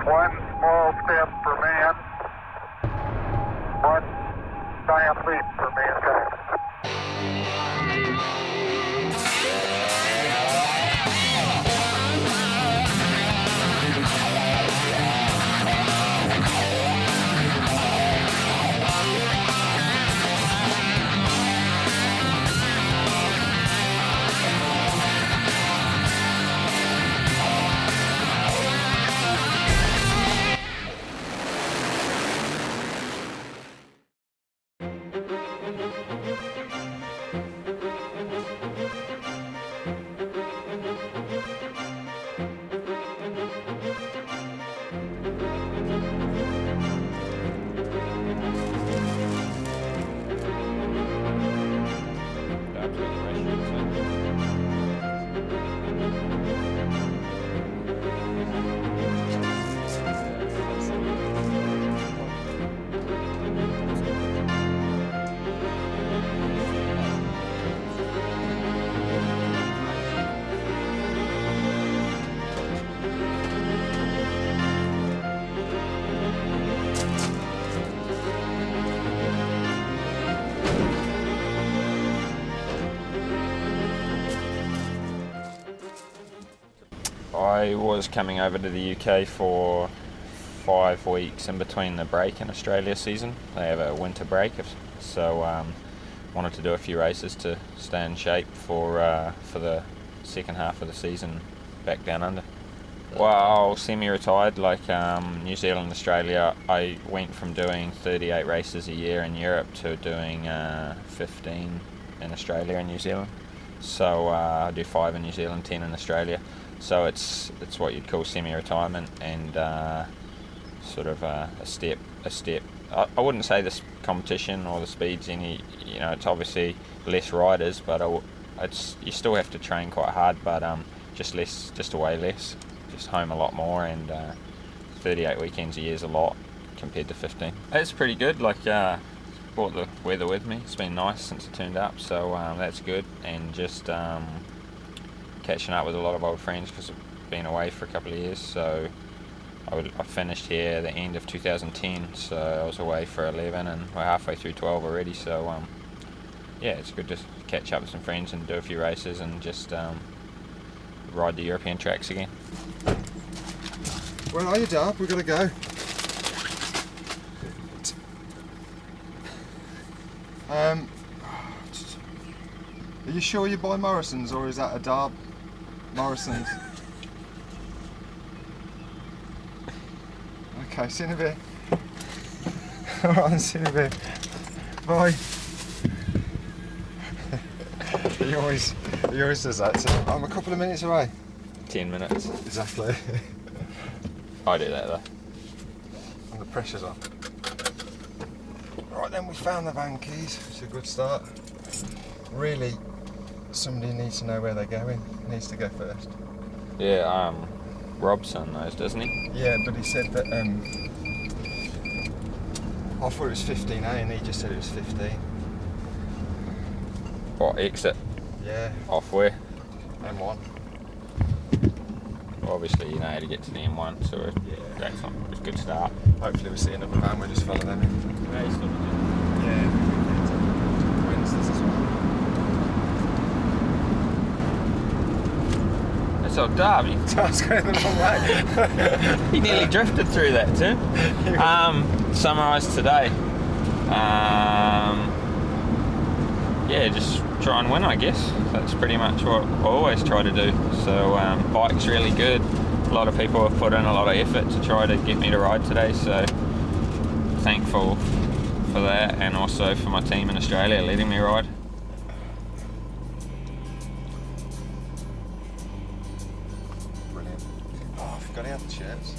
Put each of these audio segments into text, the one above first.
One small step for man, one giant leap for mankind. I was coming over to the UK for 5 weeks in between the break and Australia season. They have a winter break, so wanted to do a few races to stay in shape for the second half of the season back down under. Well, semi-retired, like New Zealand, Australia. I went from doing 38 races a year in Europe to doing 15 in Australia and New Zealand. So I do 5 in New Zealand, 10 in Australia. So it's what you'd call semi-retirement, and sort of a step. I wouldn't say this competition or the speed's any, it's obviously less riders, but you still have to train quite hard, but just way less, just home a lot more, and 38 weekends a year is a lot compared to 15. It's pretty good. Like brought the weather with me. It's been nice since it turned up, so that's good, and just catching up with a lot of old friends because I've been away for a couple of years. So I finished here at the end of 2010, so I was away for 11 and we're halfway through 12 already. So yeah, it's good to catch up with some friends and do a few races and just ride the European tracks again. Where are you, Darb? We've got to go. Are you sure you're by Morrison's, or is that a Darb Morrison's? Okay, see you in a bit. Alright, see you in a bit. Bye. he always does that. So I'm a couple of minutes away. 10 minutes. Exactly. I do that though. And the pressure's on. Right then, we found the van keys. It's a good start. Really, somebody needs to know where they're going. Needs to go first. Yeah, Robson knows, doesn't he? Yeah, but he said that I thought it was 15A and he just said it was 15. What, exit? Yeah. Off where? M1. Well, obviously you know how to get to the M1, so that's a good start. Hopefully we'll see another van, we'll just follow them in. Yeah, he's got to Yeah, Wednesdays as well. That's old Darby. I was going the wrong way. He nearly drifted through that, Tim. Summarise today. Yeah, just try and win, I guess. That's pretty much what I always try to do. So bike's really good. A lot of people have put in a lot of effort to try to get me to ride today, so thankful for that, and also for my team in Australia letting me ride. Brilliant. Oh, I forgot he had the shirts.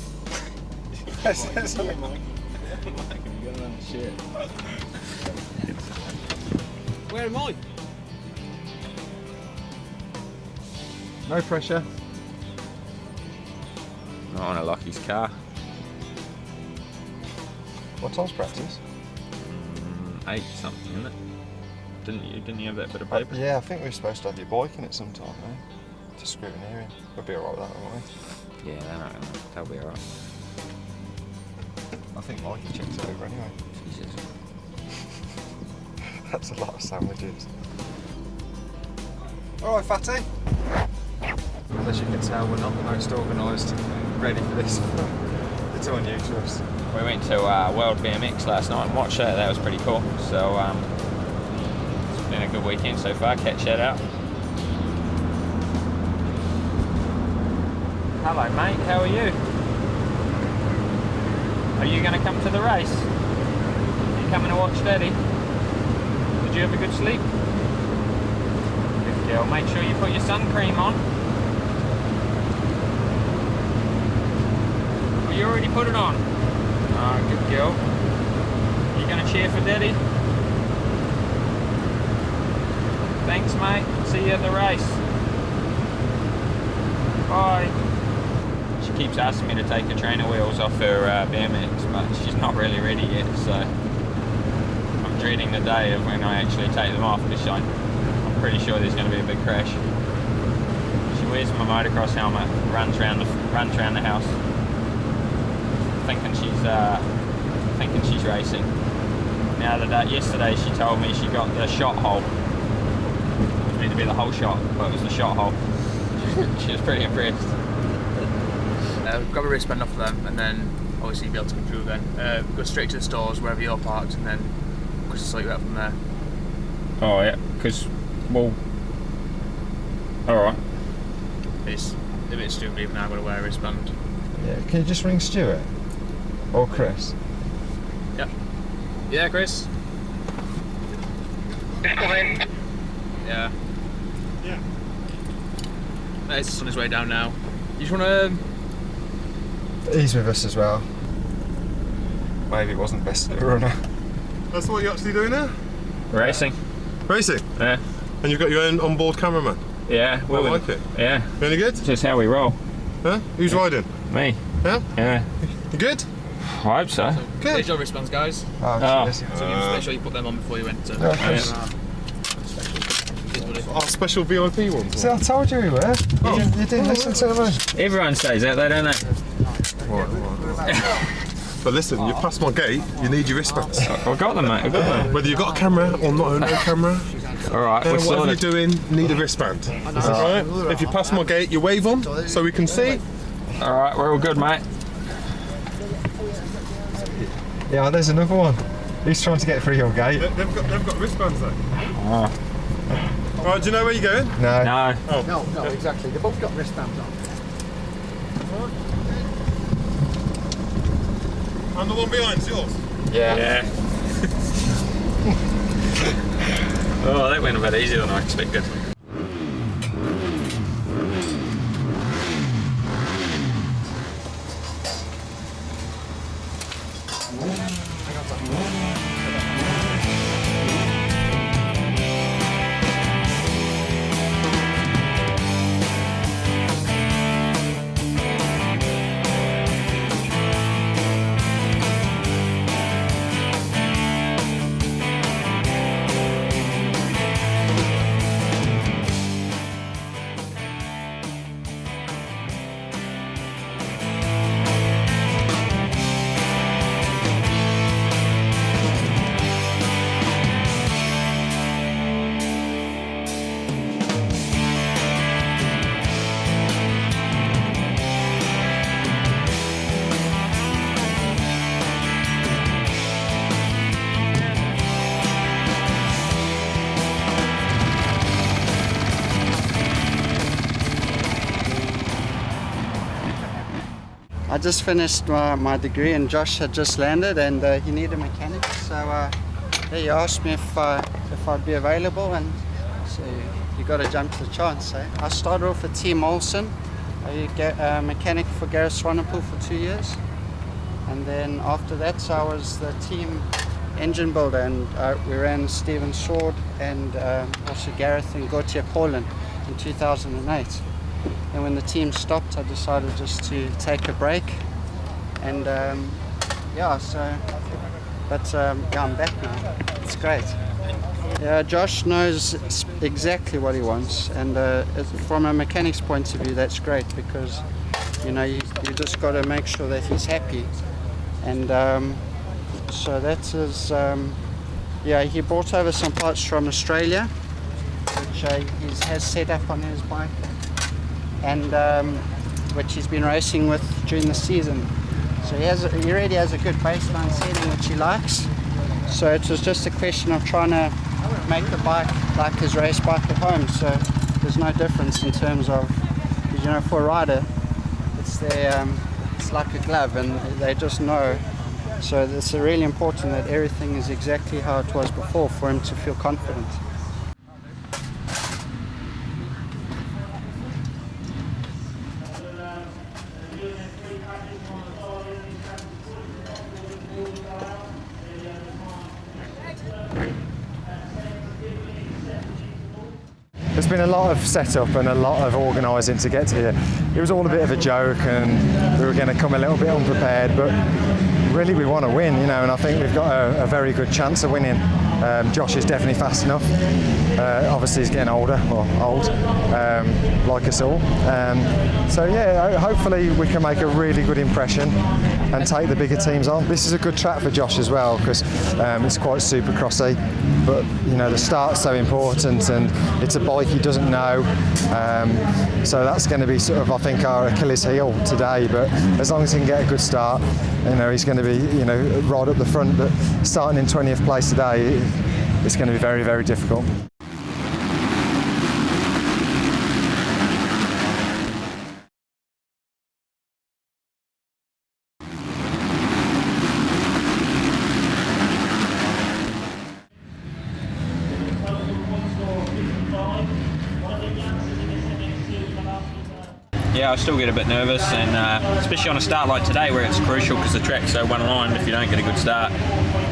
Where am I? No pressure. Not on a Lockie's car. What time's practice? 8 something, isn't it? Didn't you have that bit of paper? Yeah, I think we were supposed to have your bike in it sometime, eh? To scrutineering. We'll be alright with that, won't we? Yeah, they'll be alright. I think Mikey checked it over anyway. Jesus. That's a lot of sandwiches. Alright, Fatty. As you can tell, we're not the most organised, ready for this. It's all new to us. We went to World BMX last night and watched that. That was pretty cool. So it's been a good weekend so far. Catch that out. Hello, mate. How are you? Are you going to come to the race? Are you coming to watch Daddy? Did you have a good sleep? Good girl. Make sure you put your sun cream on. Oh, you already put it on? Oh, good girl. You going to cheer for Daddy? Thanks, mate. See you at the race. Bye. She keeps asking me to take her trainer wheels off her BMX, but she's not really ready yet, so I'm dreading the day of when I actually take them off, because I'm pretty sure there's going to be a big crash. She wears my motocross helmet, runs around the house, thinking she's racing. Now yesterday she told me she got the shot hole. It was meant to be the whole shot, but it was the shot hole. She was pretty impressed. Grab a wristband off of them, and then obviously you'll be able to come through then. Go straight to the stores, wherever you're parked, and then Chris will sort you out from there. Oh yeah, because, well, alright. It's a bit stupid even now, I've got to wear a wristband. Yeah, can you just ring Stuart? Or Chris? Yep. Yeah, Chris? Yeah. Yeah. It's on his way down now. You just want to... He's with us as well. Maybe it wasn't best runner. That's what you're actually doing here? Racing. Racing? Yeah. And you've got your own onboard cameraman? Yeah. I like it. Yeah. You any good? Just how we roll. Huh? Who's riding? Me. Yeah? Yeah. You good? I hope so. Good. Here's your wristbands, guys. Oh, Oh. cheers. So you just make sure you put them on before you enter. Yeah, Chris. Cheers, buddy. Our special VIP ones. See, I told you we were. You didn't listen to me. Everyone says that, though, don't they? But listen, you passed my gate, you need your wristbands. I've got them, mate. I've got them. Whether you've got a camera or not no camera, Alright, we're whatever you're sorted. doing, need a wristband. Alright? If you pass my gate, you wave them so we can see. Alright, we're all good, mate. Yeah, there's another one. He's trying to get through your gate. They've got wristbands though. Oh. Alright, do you know where you're going? No. No. No, exactly. They've both got wristbands on. And the one behind's yours? Yeah. Oh, that went a bit easier than I expected. I just finished my degree and Josh had just landed and he needed a mechanic, so he asked me if I'd be available, and so you got to jump to the chance. I started off at Team Olsen, a mechanic for Gareth Swanepoel for 2 years, and then after that I was the team engine builder, and we ran Stephen Sword and also Gareth and Gautier Paulin in 2008. And when the team stopped, I decided just to take a break, and yeah, I'm back now. It's great. Yeah, Josh knows exactly what he wants, and from a mechanic's point of view, that's great, because you know you just got to make sure that he's happy, and so that's his. Yeah, he brought over some parts from Australia, which he has set up on his bike, and which he's been racing with during the season. So he already has a good baseline setting which he likes. So it was just a question of trying to make the bike like his race bike at home. So there's no difference in terms of, you know, for a rider, it's like a glove, and they just know. So it's really important that everything is exactly how it was before for him to feel confident. There's been a lot of setup and a lot of organising to get to here. It was all a bit of a joke, and we were going to come a little bit unprepared, but really we want to win, you know, and I think we've got a very good chance of winning. Josh is definitely fast enough. Obviously he's getting older, or old, like us all. So yeah, hopefully we can make a really good impression and take the bigger teams on. This is a good track for Josh as well, because it's quite supercrossy, but you know, the start's so important, and it's a bike he doesn't know. So that's going to be sort of, I think, our Achilles heel today, but as long as he can get a good start, you know, he's going to be, you know, right up the front, but starting in 20th place today, it's going to be very, very difficult. Yeah, I still get a bit nervous, and especially on a start like today where it's crucial because the track's so one line. If you don't get a good start,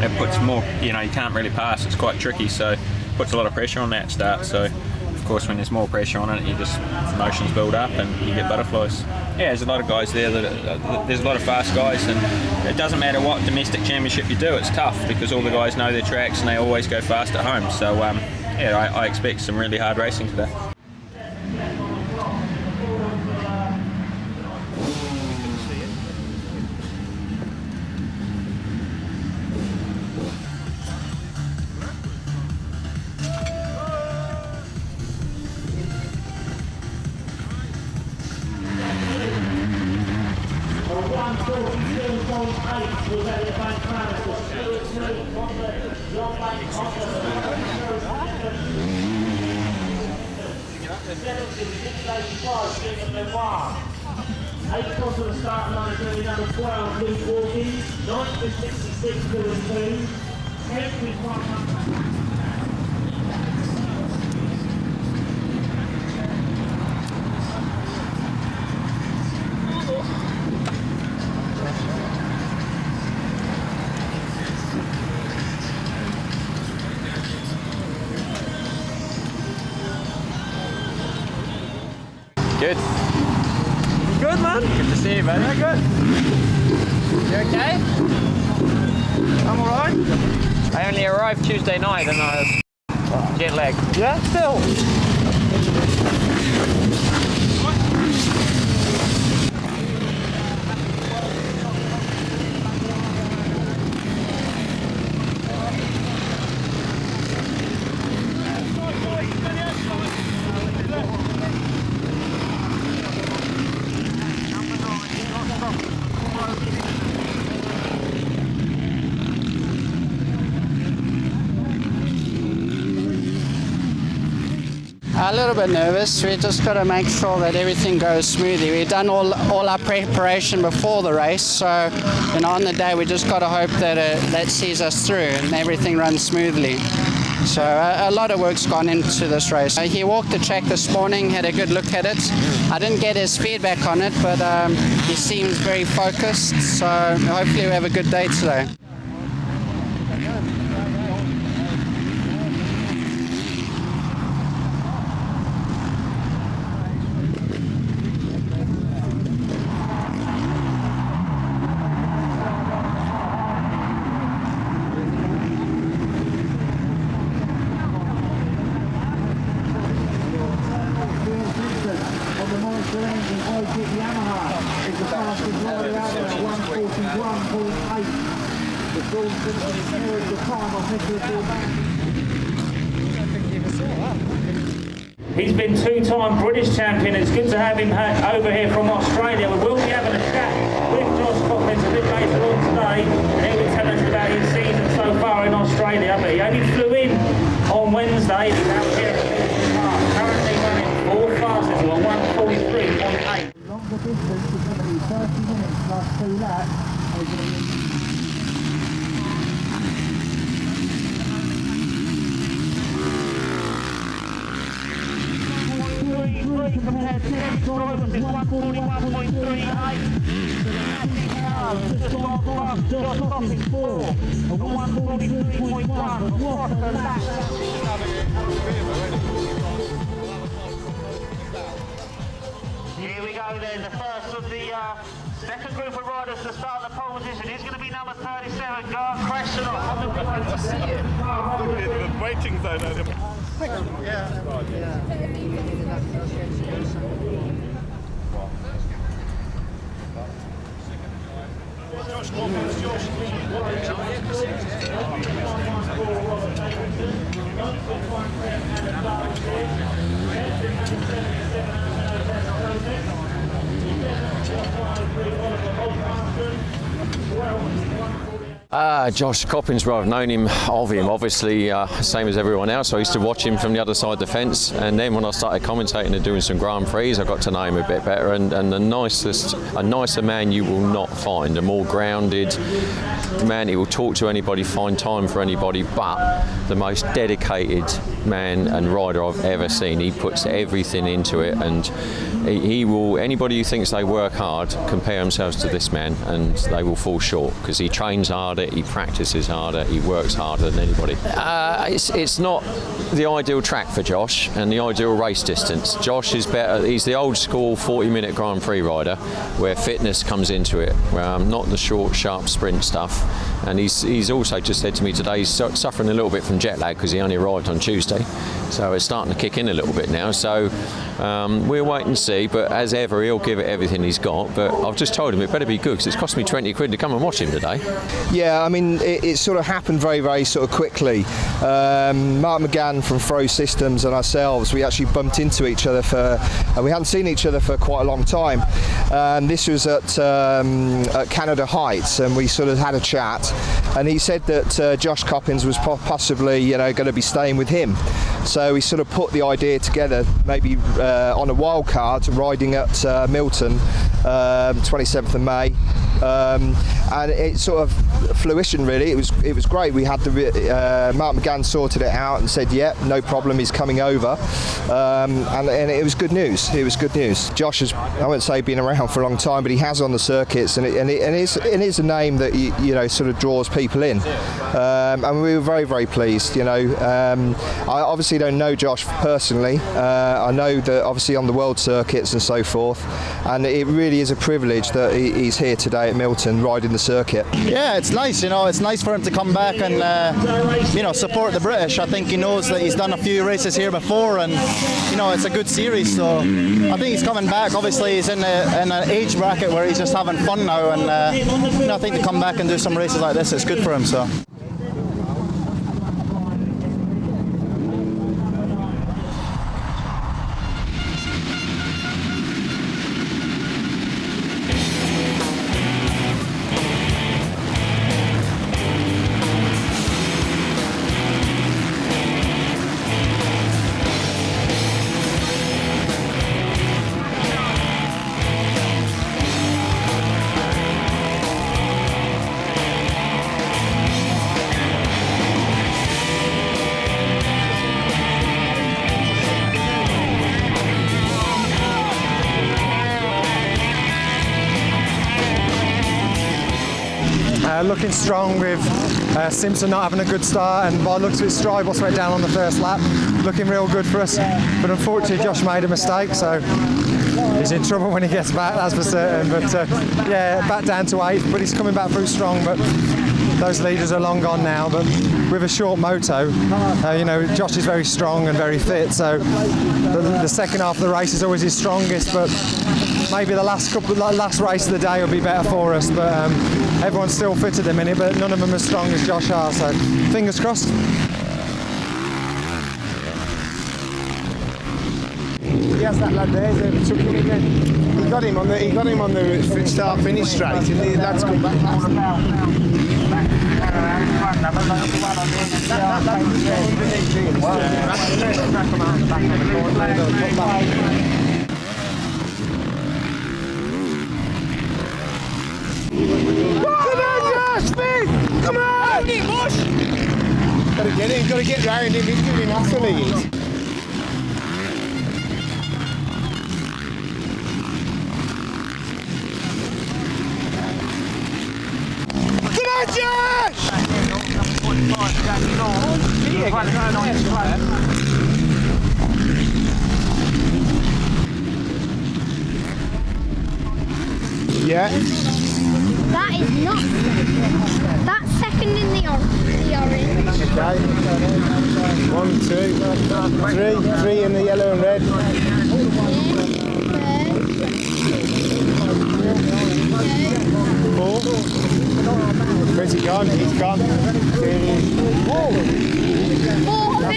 it puts more, you know, you can't really pass. It's quite tricky, so it puts a lot of pressure on that start. So of course when there's more pressure on it, you just, emotions build up and you get butterflies. Yeah, there's a lot of guys there there's a lot of fast guys, and it doesn't matter what domestic championship you do, it's tough because all the guys know their tracks and they always go fast at home. So yeah, I expect some really hard racing today. Eighth onto the start line is really number 12, Luke Hawkins. Ninth is 66, Lewis Boone. 10th is 100. Good. Good, man. Good to see you, man. Yeah, good. You okay? I'm alright. I only arrived Tuesday night and I was jet lagged. Yeah, still. A little bit nervous. We just got to make sure that everything goes smoothly. We've done all our preparation before the race, so you know, on the day we just got to hope that that sees us through and everything runs smoothly. So a lot of work's gone into this race. He walked the track this morning, had a good look at it. I didn't get his feedback on it, but he seems very focused, so hopefully we have a good day today. Yamaha is the fastest rider out there at 141.8. He's been two-time British champion. It's good to have him over here from Australia. We will be having a chat with Josh Coppins a bit later on today, and he will tell us about his season so far in Australia. But he only flew in on Wednesday. He's out here at Milton Park, currently running 4 fastest of a 1:43.8. Longer distance is going to be 30 minutes plus 2 laps. Compared to next drivers is 141.38. Just gone past Josh Coppins 4, a 143.1. What a lap! Here we go then, the first of the second group of riders to start the pole position is going to be number 37, Garth Krashenov. The waiting zone over there. Josh Coppins, well, I've known him obviously, same as everyone else. I used to watch him from the other side of the fence, and then when I started commentating and doing some Grand Prix, I got to know him a bit better, and a nicer man you will not find, a more grounded man. He will talk to anybody, find time for anybody, but the most dedicated man and rider I've ever seen. He puts everything into it, and he will, anybody who thinks they work hard, compare themselves to this man and they will fall short, because he trains harder, he practices harder, he works harder than anybody. It's not the ideal track for Josh and the ideal race distance. Josh is better, he's the old school 40-minute Grand Prix rider where fitness comes into it, not the short, sharp sprint stuff. And he's also just said to me today he's suffering a little bit from jet lag because he only arrived on Tuesday, so it's starting to kick in a little bit now. So we'll wait and see, but as ever he'll give it everything he's got. But I've just told him it better be good, because it's cost me 20 quid to come and watch him today. Yeah, I mean it sort of happened very, very sort of quickly. Mark McGann from Fro Systems and ourselves, we actually bumped into each other and we hadn't seen each other for quite a long time. This was at Canada Heights, and we sort of had a chat, and he said that Josh Coppins was possibly going to be staying with him. So we sort of put the idea together, maybe on a wild card, riding at Milton, 27th of May. And it sort of fruition really. It was great. We had Mark McGann sorted it out and said, yeah, no problem, he's coming over, and it was good news. It was good news. Josh has, I won't say been around for a long time, but he has on the circuits, and it is a name that sort of draws people in, and we were very, very pleased. I obviously don't know Josh personally. I know that obviously on the world circuits and so forth, and it really is a privilege that he's here today at Milton riding the circuit. Yeah, it's nice, it's nice for him to come back and support the British. I think he knows that he's done a few races here before, and it's a good series, so I think he's coming back. Obviously he's in an age bracket where he's just having fun now, and I think to come back and do some races like this, it's good for him. So. Looking strong with Simpson not having a good start, and by the looks of it, Strybos went down on the first lap. Looking real good for us, but unfortunately Josh made a mistake, so he's in trouble when he gets back, that's for certain. But back down to 8th, but he's coming back through strong. But those leaders are long gone now. But with a short moto, Josh is very strong and very fit, so the second half of the race is always his strongest. But maybe the last race of the day will be better for us. But everyone's still fit at the minute, but none of them as strong as Josh are. So fingers crossed. He has that lad there that took him again. He got him on the start finish straight, and the lad's come back. Come on, Josh, Smith! Come on! Gotta get him, gotta get round him, he's doing enough for me. Yeah. That is not. That's second in the orange. Okay. 1, 2, 3 in the yellow and red. Four. Where's he gone? He's gone.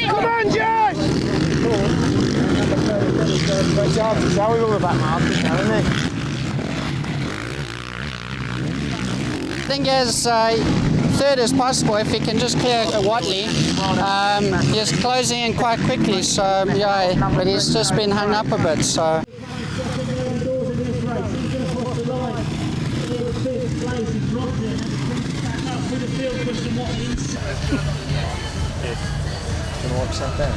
Come on, Josh! Great job. Shall we all back, Mark? Isn't it? I think as third as possible, if he can just clear Watley. He's closing in quite quickly, so yeah, but he's just been hung up a bit, so. Gonna watch that there.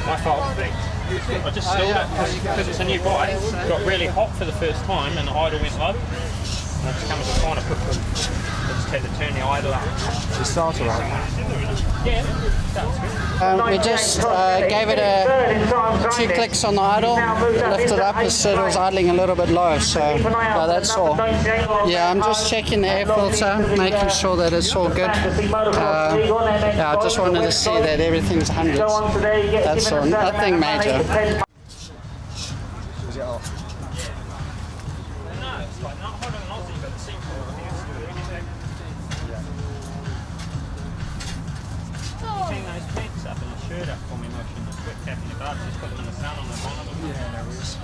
My fault. I just stalled it because it's a new bike. It got really hot for the first time and the idle went low. And I just come to the corner, just had to turn the idle up. The starter up? Yeah, that's good. We just gave it 2 clicks on the idle, lifted up, it said it was idling a little bit low, so yeah, that's all. Yeah, I'm just checking the air filter, making sure that it's all good. Yeah, I just wanted to see that everything's 100. That's all, nothing major. Up for me much in the quick tap in the car, just put them in the sun on the bottom. Yeah, there is.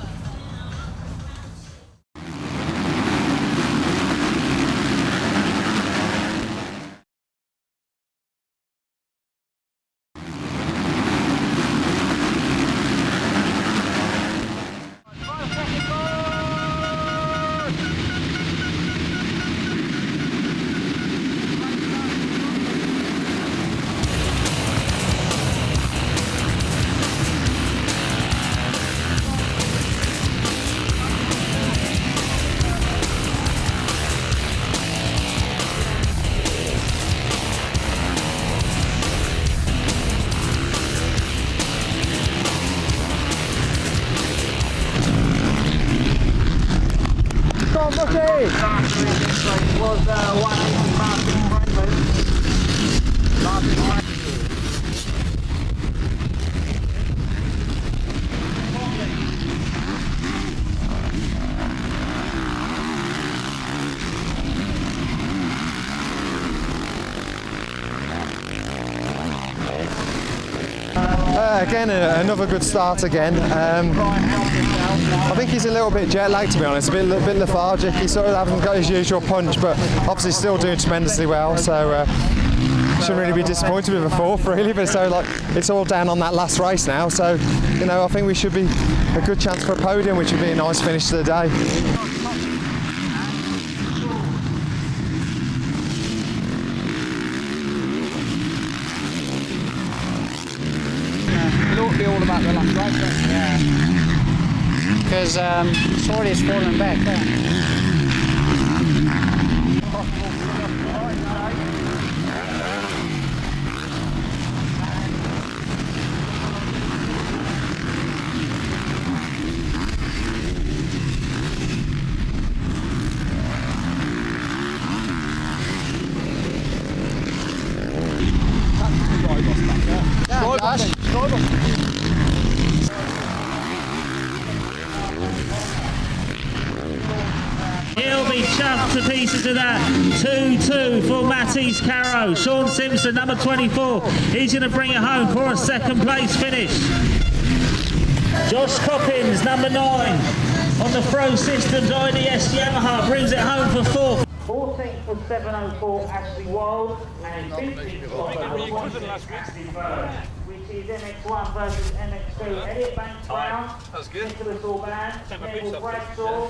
Again, another good start again. I think he's a little bit jet lagged, to be honest, a bit lethargic. He sort of hasn't got his usual punch, but obviously still doing tremendously well. So shouldn't really be disappointed with a fourth, really. But so it's all down on that last race now. So I think we should be a good chance for a podium, which would be a nice finish to the day. It'll be all about the last race, yeah. Because Sorry's fallen back. be chuffed to pieces of that. 2-2 for Matisse Caro. Sean Simpson, number 24, he's going to bring it home for a second place finish. Josh Coppins, number 9, on the Pro Systems IDS Yamaha, brings it home for 4th. 14th for 704 Ashley Wild, and 15th for Ashley Bird, which is MX1 versus MX2. Elliot Banks Brown, Nicholas Orban, Neville Bradshaw,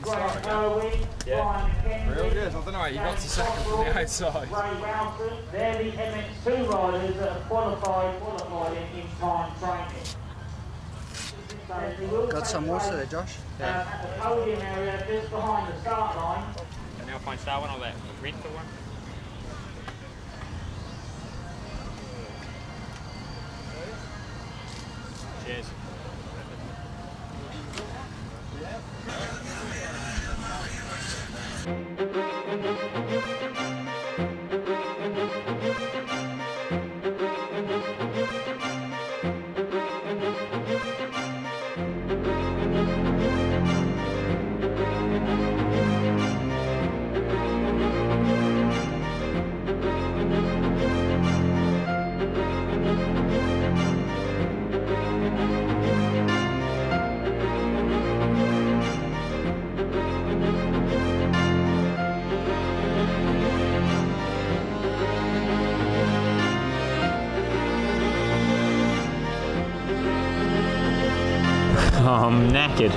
Graham Irwin, Brian McKenzie, real good. I don't know how you got to second from the outside. Ray Ralston. They're the MX2 riders that have qualified in time training. Got some water there, Josh? At the podium area just behind the start line. Can you find that one or that rental one? Cheers. I'm knackered.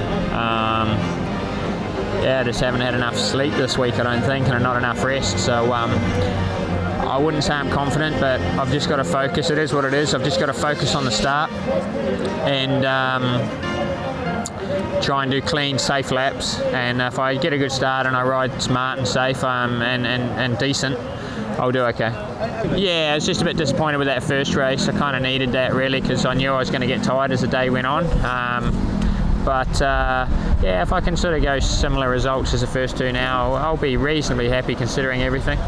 Yeah, I just haven't had enough sleep this week, I don't think, and not enough rest. So I wouldn't say I'm confident, but I've just got to focus. It is what it is. I've just got to focus on the start and try and do clean, safe laps. And if I get a good start and I ride smart and safe and decent, I'll do okay. Yeah, I was just a bit disappointed with that first race. I kind of needed that really because I knew I was going to get tired as the day went on. Yeah, if I can sort of go similar results as the first two now, I'll be reasonably happy considering everything.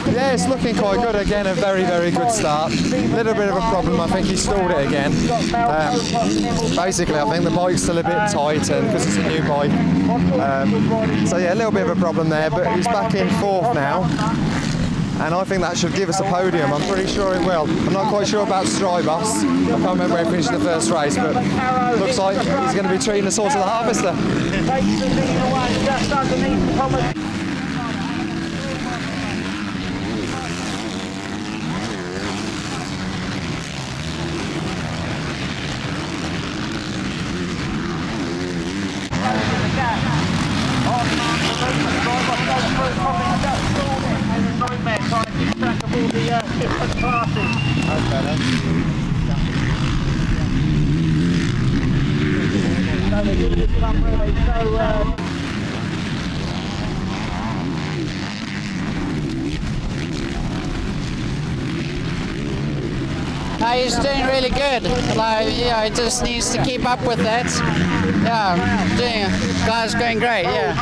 Yeah, it's looking quite good again. A very, very good start. Little bit of a problem. I think he stalled it again. Basically, I think the bike's still a bit tight, and because it's a new bike. So yeah, a little bit of a problem there. But he's back in 4th now, and I think that should give us a podium. I'm pretty sure it will. I'm not quite sure about Strybus. I can't remember where he finished the first race, but looks like he's going to be treating us all to the harvester. He's doing really good. Like, yeah, he just needs to keep up with that. Yeah, guy's going great. Yeah.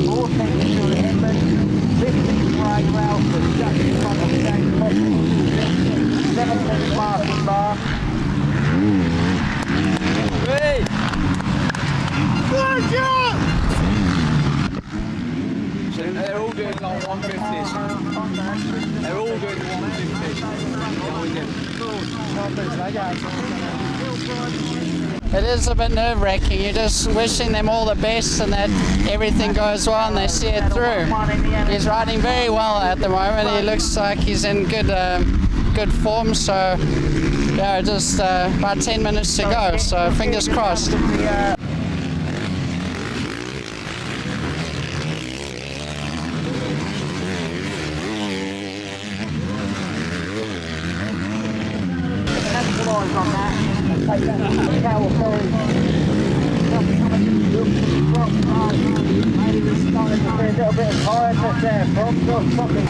4 seconds to Edmund, 15 for Ray Ralston, just in front of James Coffin, 17 Martin Barr. So they're all doing like 150s. They're all doing 150s. It is a bit nerve-wracking. You're just wishing them all the best and that everything goes well and they see it through. He's riding very well at the moment. He looks like he's in good form. So yeah, just about 10 minutes to go. So fingers crossed. On that and take that cowl forward. Maybe we're starting to be a little bit tired there from something.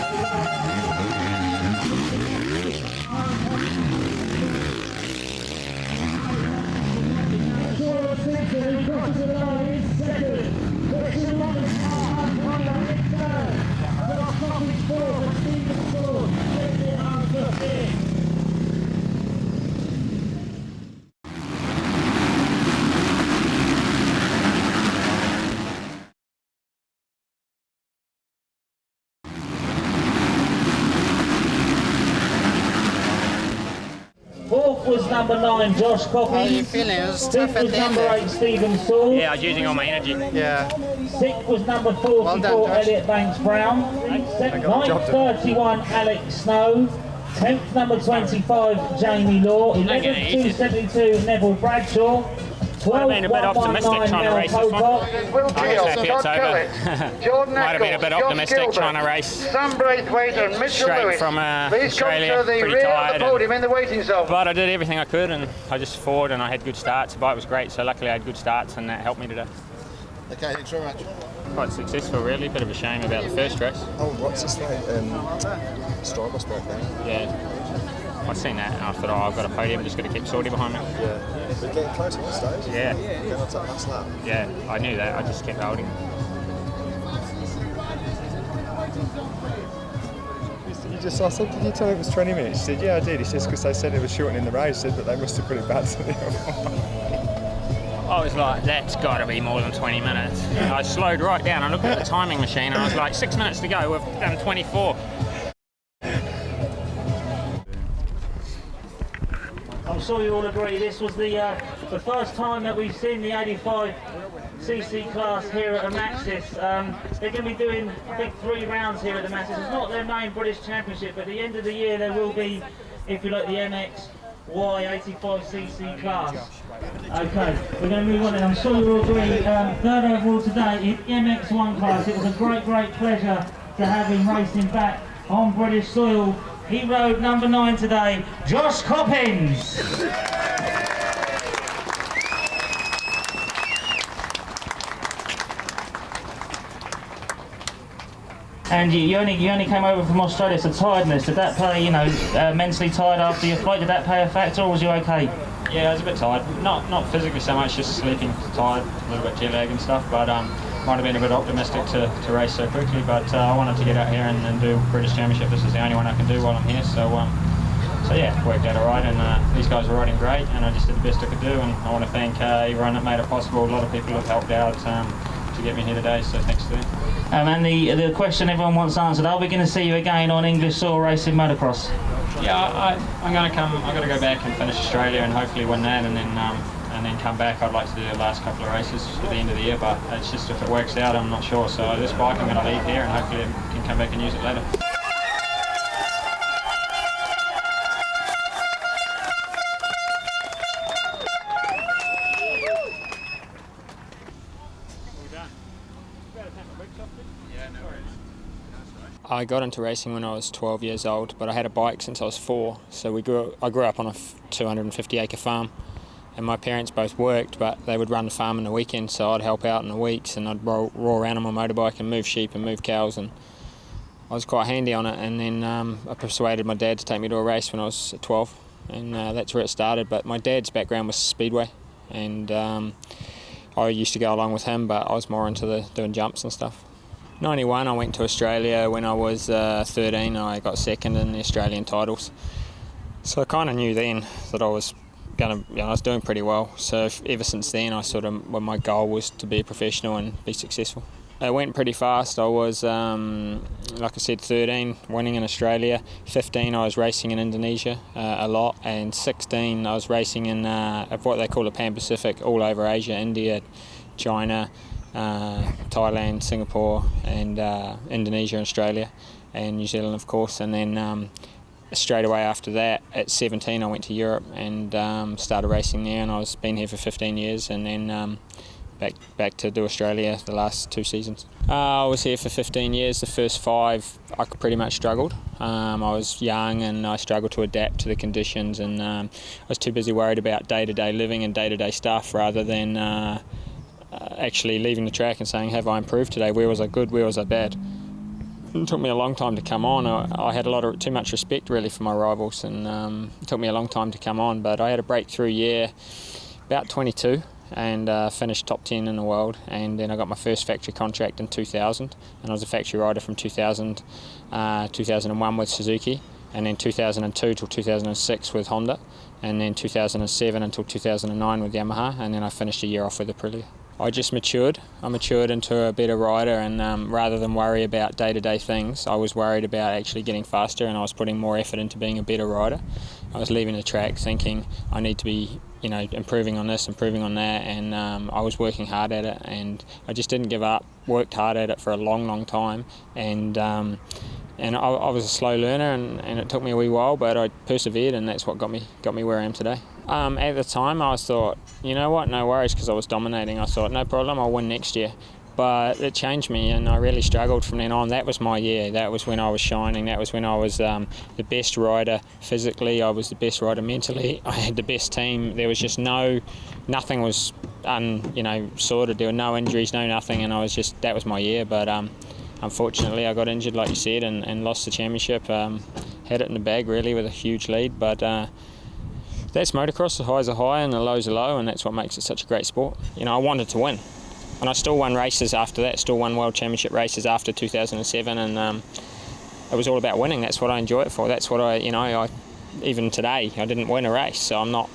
Fourth was number 9, Josh Coffin. How are you feeling? It was tough Fifth at was the end number there. 8, Stephen Saul. Yeah, I was using all my energy. Yeah. Sixth was number 44, Well done, Josh. Elliot Banks Brown. Ninth, 31, Alex Snow. 10th, number 25, Jamie Law. 11th, 272, Neville Bradshaw. Might have been a bit optimistic trying to race this one. Will I Gill, guess if it's Todd over. Kellett, Jordan Might have been a bit Eccles, optimistic Josh trying to Gilbert, race Sam Braithwaite and Mitchell straight Lewis. from Please Australia, come to the pretty rear of tired. the podium in the waiting zone. But I did everything I could and I just fought and I had good starts. The bike was great, so luckily I had good starts and that helped me today. Okay, thanks very much. Quite successful really, bit of a shame about the first race. Oh, what's this like? Strybus back there. Yeah. I seen that and I thought, oh, I've got a podium, just got to keep Sorty behind me. Yeah. We're getting close at this stage. Yeah. Getting on to that last lap. Yeah, I knew that, I just kept holding. I said, did you tell him it was 20 minutes? He said, yeah, I did. He says, because they said it was shortening the race, he said, but they must have put it back to the other one. I was like, that's got to be more than 20 minutes. I slowed right down, I looked at the timing machine and I was like, 6 minutes to go, we've done 24. I'm sure you all agree this was the first time that we've seen the 85cc class here at Amaxis. They're going to be doing, I think, 3 rounds here at Amaxis. It's not their main British Championship, but at the end of the year there will be, if you like, the MXY 85cc class. Okay, we're going to move on and I'm sure you all agree. Third overall today in MX1 class. It was a great pleasure to have him racing back on British soil. He rode number 9 today, Josh Coppins. And you only came over from Australia, so tiredness, did that play, mentally tired after your flight, did that play a factor or was you okay? Yeah, I was a bit tired. Not physically so much, just sleeping tired, a little bit jet lag and stuff, but might have been a bit optimistic to race so quickly, but I wanted to get out here and do British Championship. This is the only one I can do while I'm here, so yeah, it worked out alright, and these guys were riding great, and I just did the best I could do, and I want to thank everyone that made it possible. A lot of people have helped out to get me here today, so thanks to them. And the question everyone wants answered, are we going to see you again on English soil racing motocross? Yeah, I'm going to come. I've got to go back and finish Australia and hopefully win that, and then come back. I'd like to do the last couple of races at the end of the year, but it's just if it works out, I'm not sure. So this bike I'm going to leave here and hopefully I can come back and use it later. I got into racing when I was 12 years old, but I had a bike since I was 4. So I grew up on a 250-acre farm, and my parents both worked, but they would run the farm on the weekends, so I'd help out in the weeks, and I'd roll around on my motorbike and move sheep and move cows, and I was quite handy on it. And then I persuaded my dad to take me to a race when I was 12, and that's where it started. But my dad's background was speedway, and I used to go along with him, but I was more into doing jumps and stuff. 91, I went to Australia when I was 13. I got second in the Australian titles. So I kind of knew then that I was I was doing pretty well. So ever since then, my goal was to be a professional and be successful. It went pretty fast. I was, like I said, 13, winning in Australia. 15, I was racing in Indonesia a lot. And 16, I was racing in what they call the Pan-Pacific, all over Asia, India, China, Thailand, Singapore, and Indonesia, Australia, and New Zealand, of course. And then straight away after that, at 17, I went to Europe and started racing there. And I was been here for 15 years, and then back to do Australia the last 2 seasons. I was here for 15 years. The first 5 I pretty much struggled. I was young and I struggled to adapt to the conditions, and I was too busy worried about day-to-day living and day-to-day stuff rather than actually leaving the track and saying, have I improved today? Where was I good? Where was I bad? It took me a long time to come on. I had too much respect really for my rivals, and it took me a long time to come on, but I had a breakthrough year about 22 and finished top 10 in the world, and then I got my first factory contract in 2000, and I was a factory rider from 2000, 2001 with Suzuki, and then 2002 till 2006 with Honda, and then 2007 until 2009 with Yamaha, and then I finished a year off with Aprilia. I just matured. I matured into a better rider, and rather than worry about day-to-day things, I was worried about actually getting faster, and I was putting more effort into being a better rider. I was leaving the track thinking I need to be, improving on this, improving on that, and I was working hard at it, and I just didn't give up. Worked hard at it for a long, long time, and I was a slow learner, and it took me a wee while, but I persevered, and that's what got me where I am today. At the time, I thought, you know what, no worries, because I was dominating. I thought, no problem, I'll win next year. But it changed me, and I really struggled from then on. That was my year. That was when I was shining. That was when I was the best rider physically. I was the best rider mentally. I had the best team. There was just nothing was sorted. There were no injuries, no nothing, and that was my year. But unfortunately, I got injured, like you said, and lost the championship. Had it in the bag, really, with a huge lead. But that's motocross. The highs are high and the lows are low, and that's what makes it such a great sport. I wanted to win, and I still won races after that. Still won World Championship races after 2007, and it was all about winning. That's what I enjoy it for. That's what I even today, I didn't win a race, so I'm not.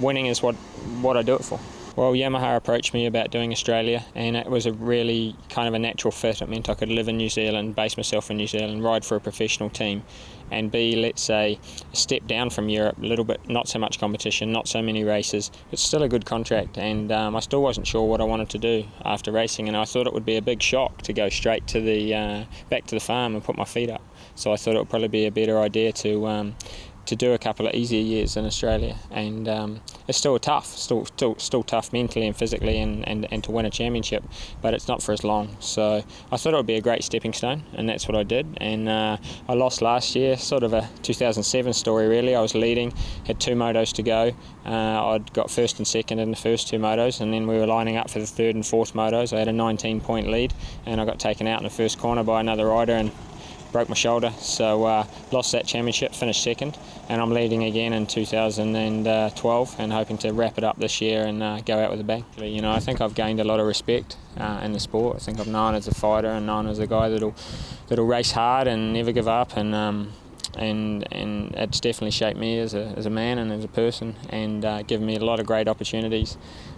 Winning is what I do it for. Well, Yamaha approached me about doing Australia, and it was a really kind of a natural fit. It meant I could live in New Zealand, base myself in New Zealand, ride for a professional team, and be, let's say, a step down from Europe, a little bit, not so much competition, not so many races. It's still a good contract, and I still wasn't sure what I wanted to do after racing, and I thought it would be a big shock to go straight to the back to the farm and put my feet up. So I thought it would probably be a better idea to do a couple of easier years in Australia, and it's still tough mentally and physically, and to win a championship, but it's not for as long. So I thought it would be a great stepping stone, and that's what I did. And I lost last year, sort of a 2007 story really. I was leading, had 2 motos to go. I'd got first and second in the first 2 motos, and then we were lining up for the 3rd and 4th motos. I had a 19-point lead, and I got taken out in the first corner by another rider and broke my shoulder, so lost that championship, finished second, and I'm leading again in 2012 and hoping to wrap it up this year and go out with a bang. I think I've gained a lot of respect in the sport. I think I'm known as a fighter and known as a guy that'll race hard and never give up, and it's definitely shaped me as a man and as a person, and given me a lot of great opportunities.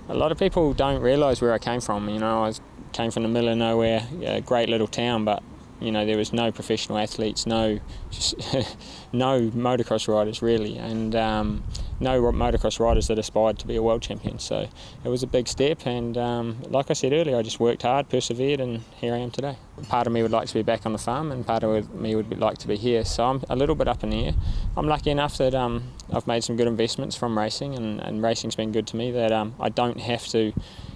A lot of people don't realise where I came from. I came from the middle of nowhere, a great little town, but there was no professional athletes, no motocross riders really, and no motocross riders that aspired to be a world champion. So it was a big step, and like I said earlier, I just worked hard, persevered, and here I am today. Part of me would like to be back on the farm, and part of me would like to be here. So I'm a little bit up in the air. I'm lucky enough that I've made some good investments from racing, and racing's been good to me, that I don't have to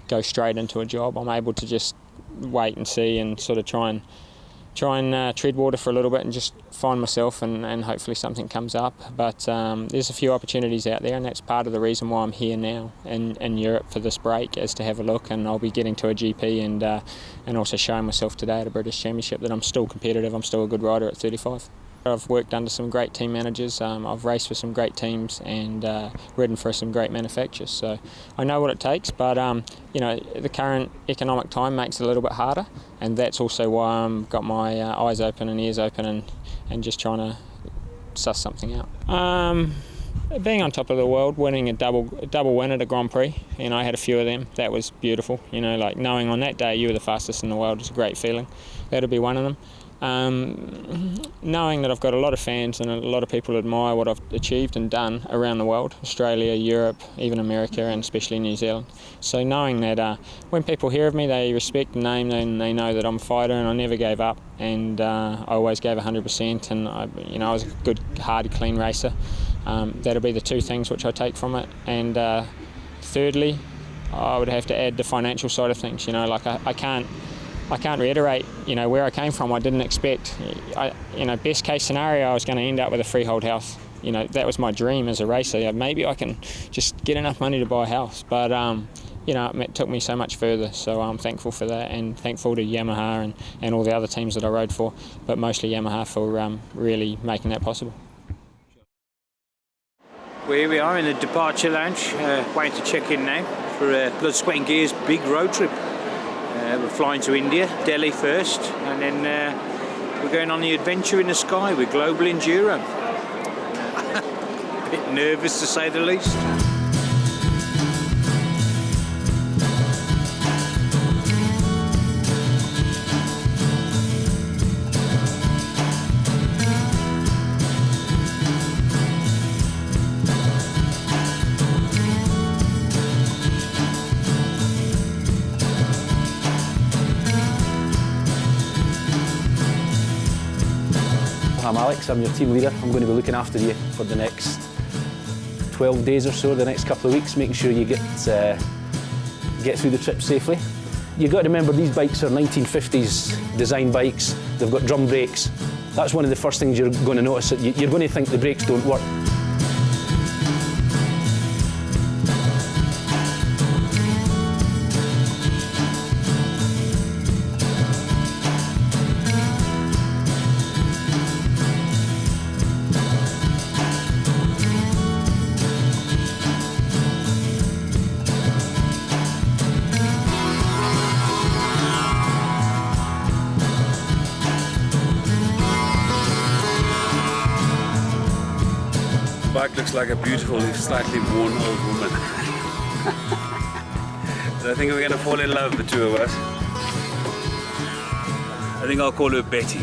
go straight into a job. I'm able to just wait and see, and sort of try and tread water for a little bit and just find myself, and hopefully something comes up. But there's a few opportunities out there, and that's part of the reason why I'm here now in Europe for this break, is to have a look, and I'll be getting to a GP and also showing myself today at a British Championship that I'm still competitive, I'm still a good rider at 35. I've worked under some great team managers, I've raced for some great teams and ridden for some great manufacturers, so I know what it takes, but you know, the current economic time makes it a little bit harder, and that's also why I've got my eyes open and ears open and just trying to suss something out. Being on top of the world, winning a double win at a Grand Prix, you know, I had a few of them. That was beautiful. You know, like knowing on that day you were the fastest in the world is a great feeling. That'll be one of them. Knowing that I've got a lot of fans and a lot of people admire what I've achieved and done around the world, Australia, Europe, even America, and especially New Zealand. So knowing that when people hear of me, they respect the name and they know that I'm a fighter and I never gave up, and I always gave 100%, and I was a good, hard, clean racer. That'll be the two things which I take from it. And thirdly, I would have to add the financial side of things. You know, like I can't reiterate, you know, where I came from. I didn't expect, you know, best case scenario, I was going to end up with a freehold house. You know, that was my dream as a racer. Maybe I can just get enough money to buy a house. But, you know, it took me so much further. So I'm thankful for that, and thankful to Yamaha and all the other teams that I rode for, but mostly Yamaha for really making that possible. Here we are in the departure lounge, waiting to check in now for Blood, Sweat and Gear's big road trip. We're flying to India, Delhi first, and then we're going on the adventure in the sky with Global Enduro. A bit nervous to say the least. I'm Alex, I'm your team leader. I'm going to be looking after you for the next 12 days or so, the next couple of weeks, making sure you get through the trip safely. You've got to remember these bikes are 1950s design bikes. They've got drum brakes. That's one of the first things you're going to notice. You're going to think the brakes don't work. The bike looks like a beautiful, slightly worn old woman. So I think we're going to fall in love, the two of us. I think I'll call her Betty.